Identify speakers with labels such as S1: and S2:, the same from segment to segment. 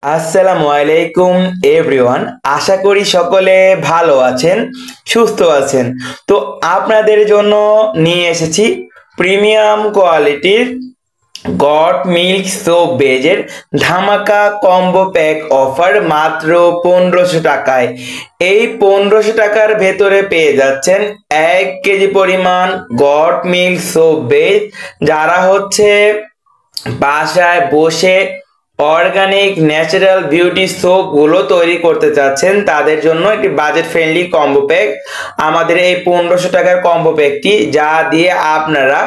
S1: আসসালামু আলাইকুম এভরিওয়ান। আশা করি সকলে ভালো আছেন, সুস্থ আছেন। তো আপনাদের জন্য নিয়ে এসেছি প্রিমিয়াম কোয়ালিটির গট মিল্ক সোপ বেজের ধামাকা কম্বো প্যাক অফার মাত্র 1500 টাকায়। এই 1500 টাকার ভেতরে পেয়ে যাচ্ছেন 1 কেজি পরিমাণ গট মিল্ক সোপ বেজ। যারা বাসায় বসে অর্গানিক ন্যাচারাল বিউটি সোপ গুলো তৈরি করতে চাচ্ছেন, তাদের জন্য একটি বাজেট ফ্রেন্ডলি কম্বো প্যাক আমাদের এই 1500 টাকার কম্বো প্যাকটি, যা দিয়ে আপনারা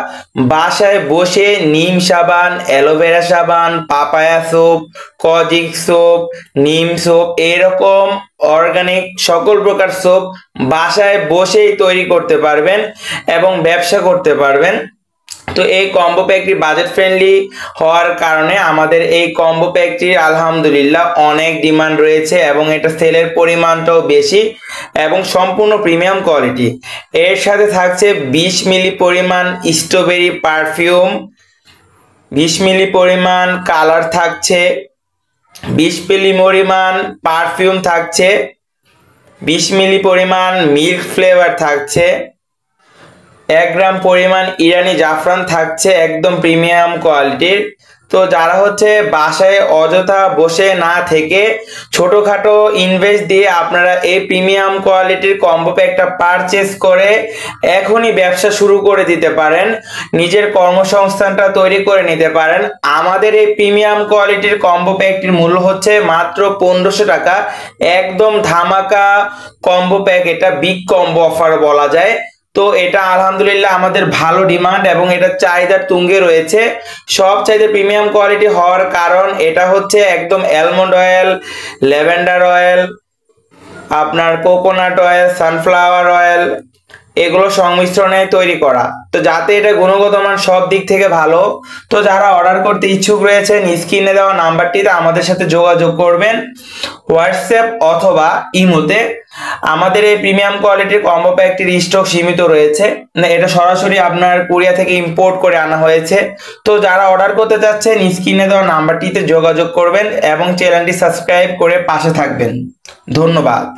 S1: বাসায় বসে নিম সাবান, অ্যালোভেরা সাবান, পাপায়া সোপ, কজিক সোপ, নিম সোপ এরকম অর্গানিক সকল প্রকার সোপ বাসায় বসেই তৈরি করতে পারবেন এবং ব্যবসা করতে পারবেন। তো এই কম্বো প্যাকটি বাজেট ফ্রেন্ডলি হওয়ার কারণে আমাদের এই কম্বো প্যাকটির আলহামদুলিল্লাহ অনেক ডিমান্ড রয়েছে এবং এটা সেলের পরিমাণটাও বেশি এবং সম্পূর্ণ প্রিমিয়াম কোয়ালিটি। এর সাথে থাকছে 20 মিলি পরিমাণ স্ট্রবেরি পারফিউম, 20 মিলি পরিমাণ কালার থাকছে, 20 মিলি পরিমাণ পারফিউম থাকছে, 20 মিলি পরিমাণ মিল্ক ফ্লেভার থাকছে, 1 গ্রাম পরিমাণ ইরানি জাফরান থাকছে, একদম প্রিমিয়াম কোয়ালিটির। তো যারা বাসায় অযথা বসে না থেকে ছোটখাটো ইনভেস্ট দিয়ে আপনারা এই প্রিমিয়াম কোয়ালিটির কম্বো প্যাকটা পারচেজ করে এখনই ব্যবসা শুরু করে দিতে পারেন, নিজের কর্মসংস্থানটা তৈরি করে নিতে পারেন। আমাদের এই প্রিমিয়াম কোয়ালিটির কম্বো প্যাকটির মূল্য মাত্র 1500 টাকা, একদম ধামাকা কম্বো প্যাক। এটা বিগ কম্বো অফার বলা যায়। তো এটা আলহামদুলিল্লাহ আমাদের ভালো ডিমান্ড এবং এটা চাহিদার তুঙ্গে রয়েছে। সব চাইতে প্রিমিয়াম কোয়ালিটি হওয়ার কারণ এটা একদম অ্যালমন্ড অয়েল, ল্যাভেন্ডার অয়েল, আপনার কোকোনাট অয়েল, সানফ্লাওয়ার অয়েল এগুলো সংমিশ্রণে তৈরি করা, তো যাতে এটা গুণগত মান সব দিক থেকে ভালো। তো যারা অর্ডার করতে ইচ্ছুক রয়েছেন স্ক্রিনে দেওয়া নাম্বারটিতে আমাদের সাথে যোগাযোগ করবেন, হোয়াটসঅ্যাপ অথবা ইমোতে। আমাদের এই প্রিমিয়াম কোয়ালিটির কম্বো প্যাকটির স্টক সীমিত রয়েছে, এটা সরাসরি আপনার কোরিয়া থেকে ইম্পোর্ট করে আনা হয়েছে। তো যারা অর্ডার করতে চাচ্ছেন স্ক্রিনে দেওয়া নাম্বারটিতে যোগাযোগ করবেন এবং চ্যানেলটি সাবস্ক্রাইব করে পাশে থাকবেন। ধন্যবাদ।